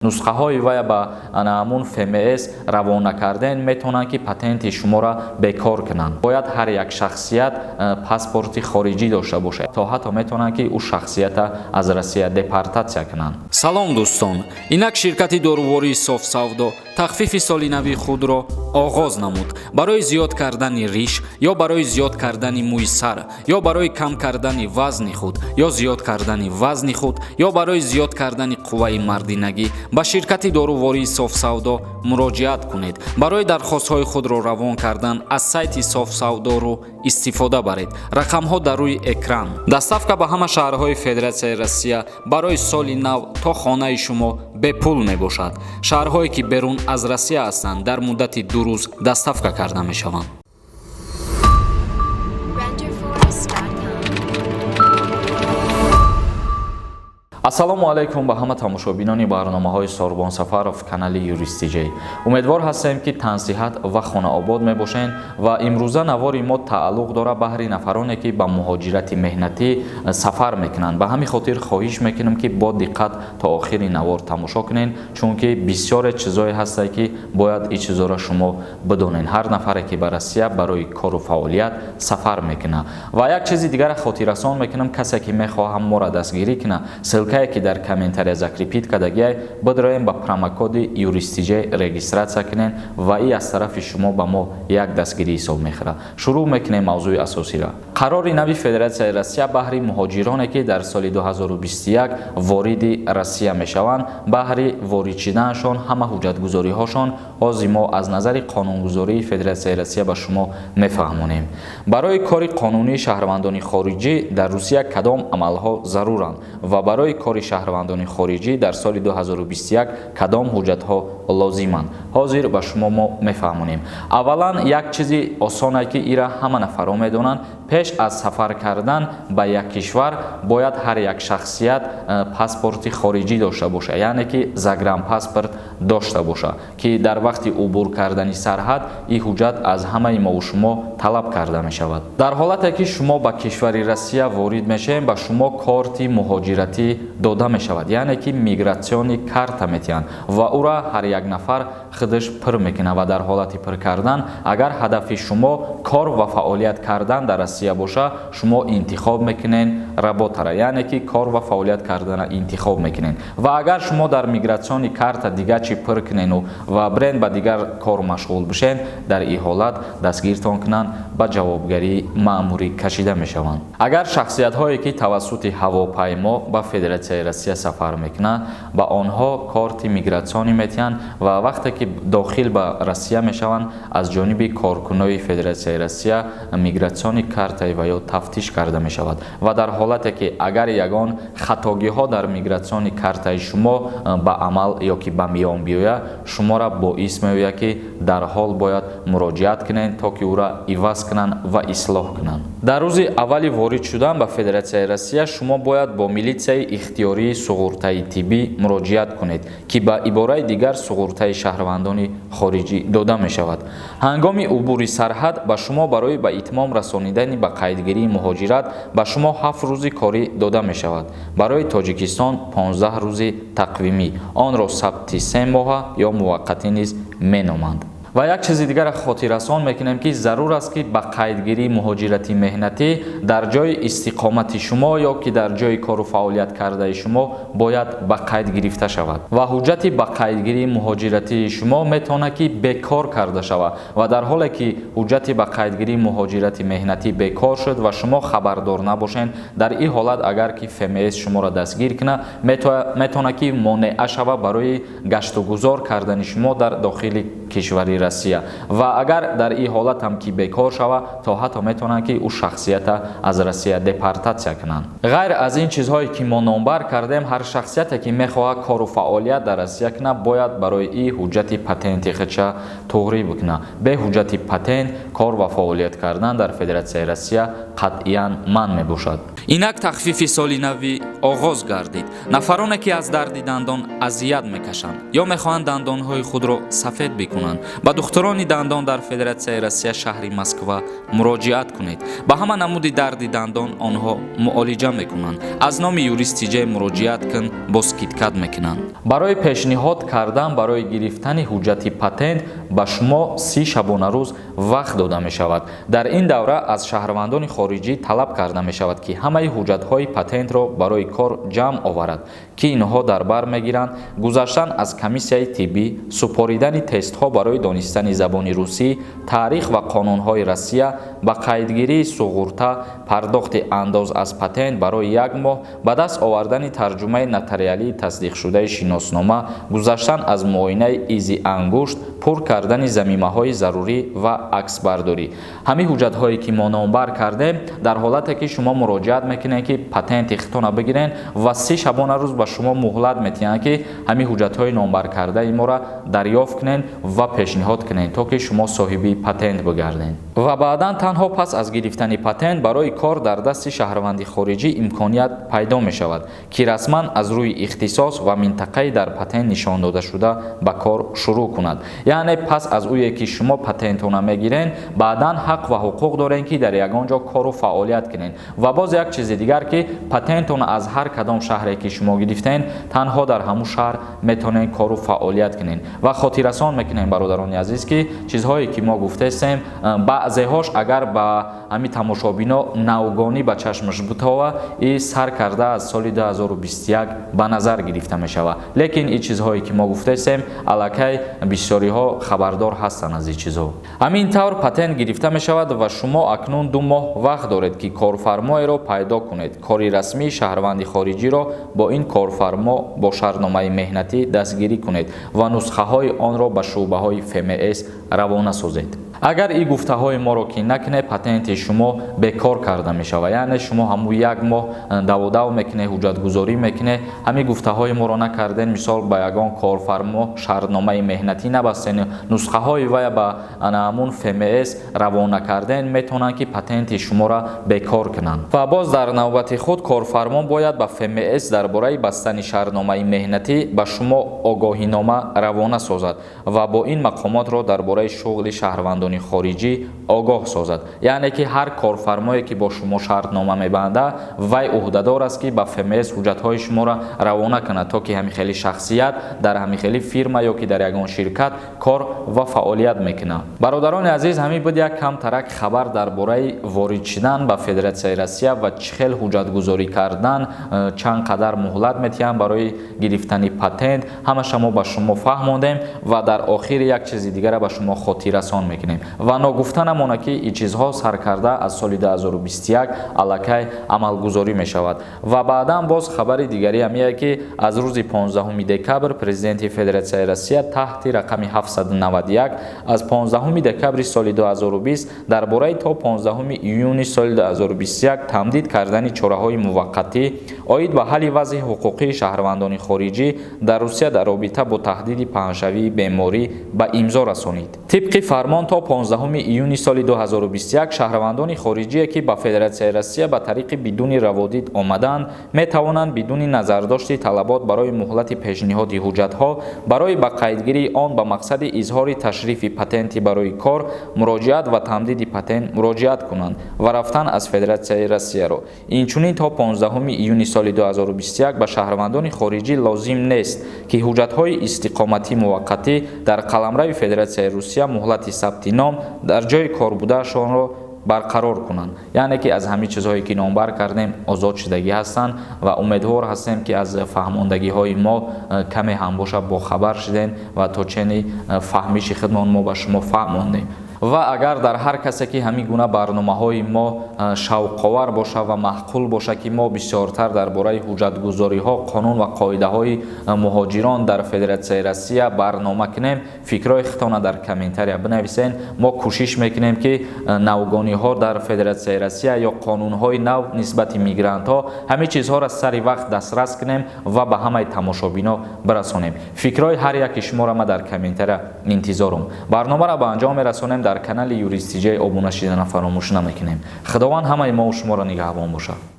нусхаҳои вай ба ҳамун ФМС равона кардан метавонанд ки патенти шуморо бекор кунанд. Бояд ҳар як шахсият паспорти хориҷӣ дошта бошад, то ҳатто метавонанд ки ӯ шахсията аз Россия депортатсия кунанд. салом дӯстон, инак ширкати дорувори Софсавдо тахфифи соли нави худро оғоз намуд. Барои зиёд кардани риш ё барои зиёд кардани мӯи сар ё барои кам кардани вазни худ ё зиёд кардани вазни худ ё барои зиёд кардани қувваи мардинагӣ ба ширкати дорувори Софсавдо муроҷиат кунед. Барои дархостҳои худро равон кардан аз сайти Софсавдоро истифода баред. Рақамҳо дар рӯи экран. Доставка ба ҳама шаҳрҳои Федератсияи Россия барои соли нав то хонаи шумо бепул мебошад. Шаҳрҳое ки берун аз Россия ҳастанд дар муддати 2 рӯз доставка карда мешаванд. ассалому алайкум ба ҳама тамошобинони барномаҳои Сорбон Сафаров канали Юристиҷей. Умедвор ҳастем ки тансиҳат ва хонаобод мебошед ва имрӯза навори мо тааллуқ дора баҳри нафароне ки ба муҳоҷирати меҳнатӣ сафар мекунанд. Ба ҳамин хотир хоҳиш мекунем ки бо диққат то охири навор тамошо кунед, чунки бисёре чизое ҳастанд ки бояд ин чизоро шумо бидонед. Ҳар нафаре ки ба Россия барои кору фаъолият сафар мекунад. Ва як чизи дигара хотиррасон мекунем, касе ки мехоҳад моро дастгирӣ кунад, ки дар комментария закрепит кардагиай бидроем ба промокоди Юристиҷей регистратсия кунед ва ин аз тарафи шумо ба мо як дастгирӣ ҳисоб мехӯрад. Шурӯъ мекунем мавзӯи асосиро. Қарори нави Федератсияи Россия баҳри муҳоҷироне ки дар соли 2021 вориди Россия мешаванд, баҳри ворид шиданашон ҳама ҳуҷҷатгузориҳошон ҳозир мо аз назари қонунгузории Федератсияи Россия ба шумо мефаҳмонем. Барои кори қонунии шаҳрвандони хориҷӣ дар Русия кадом амалҳо заруранд ва барои кори шаҳрвандони хориҷӣ дар соли 2021 кадом ҳуҷҷатҳо лозиманд? Ҳозир ба шумо мо мефаҳмонем. Аввалан як чизи осоне ки ира ҳама нафаро медонанд, пеш аз сафар кардан ба як кишвар бояд ҳар як шахсият паспорти хориҷӣ дошта бошад, яъне ки загранпаспорт дошта бошад, ки дар вақти убур кардани сарҳад ин ҳуҷҷат аз ҳамаи мо шумо талаб карда мешавад. Дар ҳолате ки шумо ба кишвари Россия ворид мешавед, ба шумо корти муҳоҷиратӣ дода мешавад, яъне ки мигратсиони карта метиҳанд ва ӯра ҳар як нафар худаш пир мекунад ва дар ҳолати пир кардан агар ҳадафи шумо кор ва фаъолият кардан дар Россия боша, шумо интихоб мекунед работара, яъне ки кор ва фаъолият кардана интихоб мекунед. Ва агар шумо дар мигратсиони карта дигар чи пир кунед ва брен ба дигар кор машғул бишед, дар ин ҳолат дастгиртон кунанд, ба ҷавобгарии маъмурӣ кашида мешаванд. Агар шахсиятҳое ки тавассути ҳавопаймо ба Федератсияи Россия сафар мекунанд, ба онҳо корти мигратсионӣ метиҳанд ва вақте ки дохил ба Россия мешаванд, аз ҷониби коркунои Федератсияи Россия мигратсиони картаи ва ё тафтиш карда мешавад. Ва дар ҳолате ки агар ягон хатогиҳо дар мигратсиони картаи шумо ба амал ё ки ба миён биёяд, шуморо боис меояд ки дарҳол бояд муроҷиат кунед, то ки ӯро иваз кунанд ва ислоҳ кунанд. Дар рӯзи аввали ворид шудан ба Федератсияи Россия шумо бояд бо милитсияи ихтиёрии суғуртаи тиббӣ муроҷиат кунед, ки ба ибораи дигар суғуртаи шаҳрвандони хориҷӣ дода мешавад. Ҳангоми убури сарҳад ба шумо барои ба итмом расонидани ба қайдгирии муҳоҷират ба шумо 7 рӯзи корӣ дода мешавад. Барои Тоҷикистон 15 рӯзи тақвимӣ, онро сабти 3 моҳа ё муваққатӣ низ меноманд. Ва як чизи дигара хотиррасон мекунем ки зарур аст ки ба қайдгирии муҳоҷирати меҳнатӣ дар ҷои истиқомати шумо ё ки дар ҷои кору фаъолият кардаи шумо бояд ба қайд гирифта шавад ва ҳуҷҷати ба қайдгирии муҳоҷиратии шумо метавонад ки бекор карда шавад. Ва дар ҳоле ки ҳуҷҷати ба қайдгирии муҳоҷирати меҳнатӣ бекор шуд ва шумо хабардор набошед, дар ин ҳолат агар ки ФМС шуморо дастгир кунад, метавонад ки монеа шавад барои гаштугузор кардани шумо дар дохили кишвари Россия. Ва агар дар ин ҳолат ҳам ки бекор шавад, то ҳатто метавонанд ки ӯ шахсията аз Россия депортатсия кунанд. ғайр аз ин чизҳое ки мо номбар кардем, ҳар шахсияте ки мехоҳад кору фаъолият дар Россия кунад, бояд барои ин ҳуҷҷати патенти худша туғрӣ бикунад. бе ҳуҷҷати патент кор ва фаъолият кардан дар Федератсияи Россия қатъиян манъ мебошад. инак тахфифи соли нави оғоз гардид. нафароне ки аз дарди дандон азият мекашанд ё мехоҳанд дандонҳои худро сафед бикунанд ба духтурони дандон дар федератсияи россия шаҳри москва муроҷиат кунед. ба ҳама намуди дарди дандон онҳо муолиҷа мекунанд. аз номи юристиҷа муроҷиат кун бо скидкат мекунанд. барои пешниҳод кардан барои гирифтани ҳуҷҷати патент ба шумо 30 шабонарӯз вақт дода мешавад. дар ин давра аз шаҳрвандони хориҷӣ талаб карда мешавад ки ҳамаи ҳуҷҷатҳои патентро барои кор ҷамъ оварад ки инҳо дар бар мегиранд гузаштан аз комиссияи тиббӣ, супоридани тестҳо барои донистани забони русӣ, таърих ва қонунҳои Россия, ба қайдгирии суғурта, пардохти андоз аз патент барои 1 моҳ, ба даст овардани тарҷумаи нотариалии тасдиқшудаи шиноснома, гузаштан аз муоинаи изи ангушт, пур кардани замимаҳои зарурӣ ва аксбардорӣ. ҳамин ҳуҷҷатҳое ки мо номбар кардем дар ҳолате ки шумо муроҷиат мекунед ки патенти худтона бигирен ва 30 шабонарӯз ба шумо муҳлат метиҳанд ки ҳамин ҳуҷҷатҳои номбар кардаи моро дарёфт кунед ва пешниҳод кунед то ки шумо соҳиби патент бигардед. ва баъдан танҳо пас аз гирифтани патент барои кор дар дасти шаҳрванди хориҷӣ имконият пайдо мешавад ки расман аз рӯи ихтисос ва минтақаи дар патент нишон додашуда ба кор шурӯъ кунад. яъне пас аз ӯе ки шумо патентона мегиред баъдан ҳақ ва ҳуқуқ доред ки дар ягон ҷо кору фаъолият кунед. ва боз як чизи дигар ки патентона аз ҳар кадом шаҳре ки шумо гирифтед танҳо дар ҳамун шаҳр метавонед кору фаъолият кунед. ва хотиррасон мекунем бародарони азиз ки чизҳое ки мо гуфтаистем баъзеҳош агар ба ҳамин тамошобино навгонӣ ба чашмаш бутова и сар карда аз соли 2021 ба назар гирифта мешавад. лекин ин чизҳое ки мо гуфтаистем аллакай бисёриҳо хабардор ҳастанд аз ин чизҳо. ҳамин тавр патент гирифта мешавад ва шумо акнун 2 моҳ вақт доред ки корфармоеро пайдо кунед. кори расмии шаҳрванди хориҷиро бо ин корфармо бо шартномаи меҳнатӣ дастгирӣ кунед ва нусхаҳои онро ба шуъбаҳои ФМС равона созед. агар ин гуфтаҳои моро ки накунед патенти шумо бекор карда мешавад. яъне шумо ҳамун 1 моҳ даводав мекунед, ҳуҷҷатгузорӣ мекунед, ҳамин гуфтаҳои моро накарден, мисол ба ягон корфармо шартномаи меҳнатӣ набастен, нусхаҳои вай ба ҳамун ФМС равона карден метавонанд ки патенти шуморо бекор кунанд. ва боз дар навбати худ корфармо бояд ба ФМС дар бораи бастани шартномаи меҳнатӣ ба шумо огоҳинома равона созад ва бо ин мақомотро дар бораи шуғли шаҳрвандони хориҷӣ огоҳ созад. яъне ки ҳар корфармое ки бо шумо шартнома мебанда вай уҳдадор аст ки ба ФМС ҳуҷҷатҳои шуморо равона кунад то ки ҳамихели шахсият дар ҳамихели фирма ё ки дар ягон ширкат кор ва фаъолият мекунад. бародарони азиз, ҳамин буд як камтарак хабар дар бораи ворид шудан ба Федератсияи Россия ва чӣ хел ҳуҷҷатгузорӣ кардан, чанд қадар муҳлат метиҳанд барои гирифтани патент, ҳамаша мо ба шумо фаҳмондем ва дар охир як чизи дигара ба шумо хотиррасон мекунем. ва ногуфта намона ки ин чизҳо сар карда аз соли 2021 аллакай амалгузорӣ мешавад. ва баъдан боз хабари дигари ҳамие ки аз рӯзи 15 декабр президенти Федератсияи Россия таҳти рақами 791 аз 15 декабри соли 2020 дар бораи то 15 июни соли 2021 тамдид кардани чораҳои муваққатӣ оид ба ҳалли вазъи ҳуқуқии шаҳрвандони хориҷӣ дар Русия дар робита бо таҳдиди паҳншавии беморӣ ба имзо расонид. тибқи фармон то 15 июни соли 2021 шаҳрвандони хориҷие ки ба Федератсияи Россия ба тариқи бидуни раводид омаданд метавонанд бидуни назардошти талабот барои муҳлати пешниҳоди ҳуҷҷатҳо барои ба қайдгирии он ба мақсади изҳори ташрифи патенти барои кор муроҷиат ва тамдиди патент муроҷиат кунанд ва рафтан аз Федератсияи Россияро. инчунин то 15 июни соли 2021 ба шаҳрвандони хориҷӣ лозим нест ки ҳуҷҷатҳои истиқоматии муваққатӣ дар қаламрави Федератсияи Русия муҳлати сабти ном дар ҷои корбудаашонро барқарор кунанд. яъне ки аз ҳамин чизҳое ки номбар кардем озод шудагӣ ҳастанд ва умедвор ҳастем ки аз фаҳмондагиҳои мо каме ҳам боша бохабар шудем ва то чени фаҳмиши худмон мо ба шумо фаҳмондем. ва агар дар ҳар касе ки ҳамин гуна барномаҳои мо шавқовар боша ва маъқул боша ки мо бисёртар дар бораи ҳуҷҷатгузориҳо, қонун ва қоидаҳои муҳоҷирон дар Федератсияи Россия барнома кунем, фикрҳои худтона дар комментария бинависен. мо кӯшиш мекунем ки навгониҳо дар Федератсияи Россия ё қонунҳои нав нисбати мигрантҳо ҳамин чизҳоро сари вақт дастрас кунем ва ба ҳамаи тамошобино бирасонем. фикрҳои ҳар яки шуморо ма дар комментария интизорум. барномаро ба анҷом мерасонем. дар канали юристиҷаи обуна шидана фаромӯш намекунем. худованд ҳамаи мо шуморо нигаҳбон бошад.